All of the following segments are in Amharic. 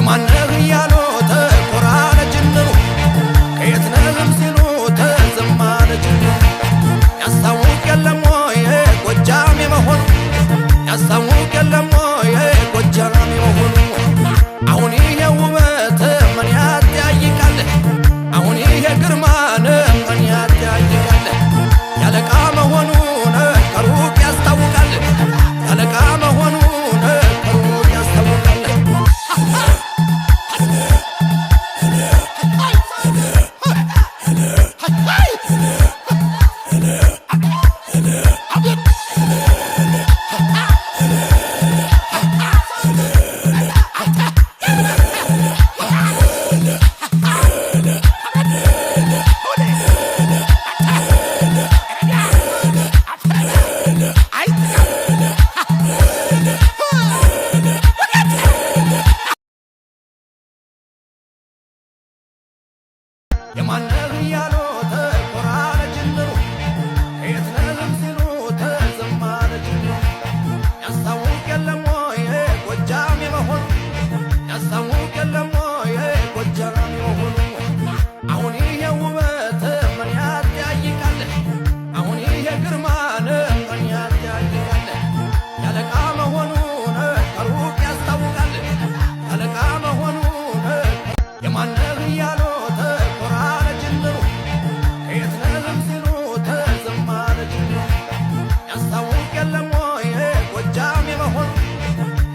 የማነህ እያሉ ተቆራለ ጅንሩ ከየት ነህም ሲሉ ተዘማለ ጅንሩ ያስታውቅ የለም ወይ ጎጃም የመሆኑ ያስታውቅ የለም ወይ ጎጃም የመሆኑ አሁን ይሄ ውበት ምን ያጠያይቃል አሁን ይሄ ግርማን ምን ያጠያይቃል ያለቃ መሆኑን ከሩቅ ያስታውቃል ያለቃ መሆኑን ከሩቅ ያስታውቃል የማነህ እያሉ ተቆራለ ጅንሩ ከየት ነህም ሲሉ ተዘማለ ጅንሩ ያስታውቅ የለም ወይ ጎጃም የመሆኑ ያስታውቅ የለም ወይ ጎጃም የመሆኑ አሁን ይሄ ውበት ምን ያጠያይቃል አሁን ይሄ ግርማን ምን ያጠያይቃል ያለቃ መሆኑን ከሩቅ ያስታውቃል ያለቃ መሆኑን የማነህ እያሉ ያስታውቅ የለም ወይ ጎጃም የመሆኑ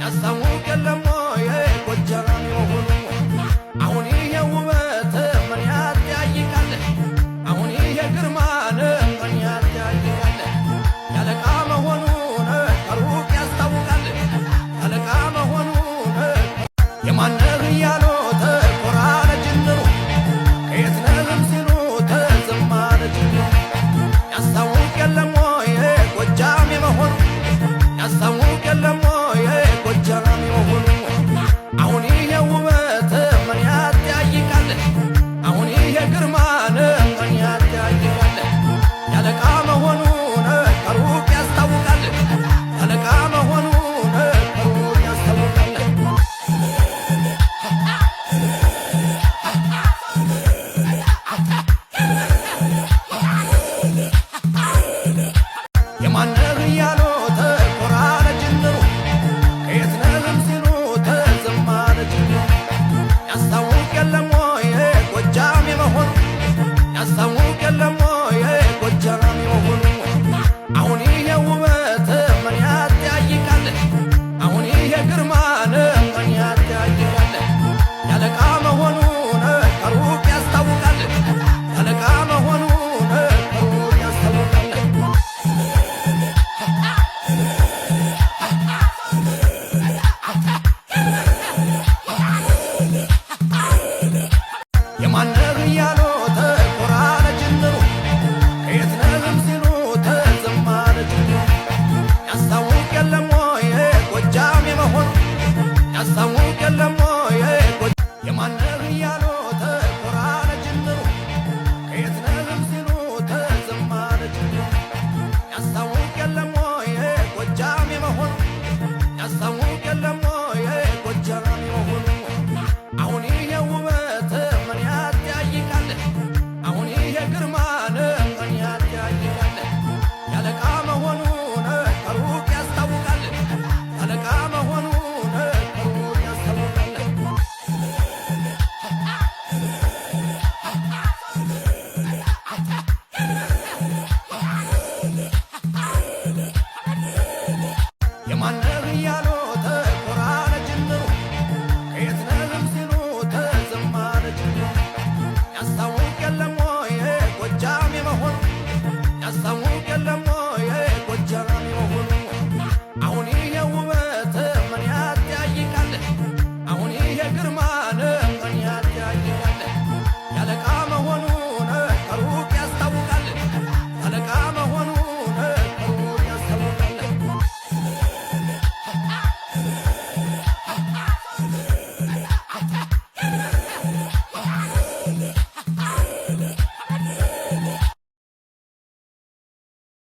ያስታውቅ የለም ወይ ጎጃም የመሆኑ አሁን ይሄ ውበት ምን ያጠያይቃል አሁን ይሄ ግርማን ምን ያጠያይቃል ያለቃ መሆኑን ከሩቅ ያስታውቃል ያለቃ መሆኑን የማነህ እያሉ ተቆራለ ጅንሩ ከየት ነህም ሲሉ ተዘማለ ጅንሩ ያስታውቅ የለም ወይ ጎጃም የመሆኑ ያስታውቅ የለም ወይ ጎጃም የመሆኑ አሁን ይሄ ውበት ምን ያጠያይቃል አሁን ይሄ ግርማን ምን ያጠያይቃል ያለቃ መሆኑን ከሩቅ ያስታውቃል ያለቃ መሆኑን ከሩቅ ያስታውቃል የማነህ እያሉ ተቆራለ ጅንሩ ከየት ነህም ሲሉ ተዘማለ ጅንሩ ያስታውቅ የለም ወይ ጎጃም የመሆኑ ያስታውቅ የለም ወይ ጎጃም የመሆኑ አሁን ይሄ ውበት ምን ያጠያይቃል አሁን ይሄ ግርማን ምን ያጠያይቃል ያለቃ መሆኑን ከሩቅ ያስታውቃል ያለቃ መሆኑን ከሩቅ ያስታውቃል የማነህ እያሉ ተቆራለ ጅንሩ ከየት ነህም ሲሉ ተዘማለ ጅንሩ ያስታውቅ የለም ወይ ጎጃም የመሆኑ ያስታውቅ የለም ወይ የማነህ እያሉ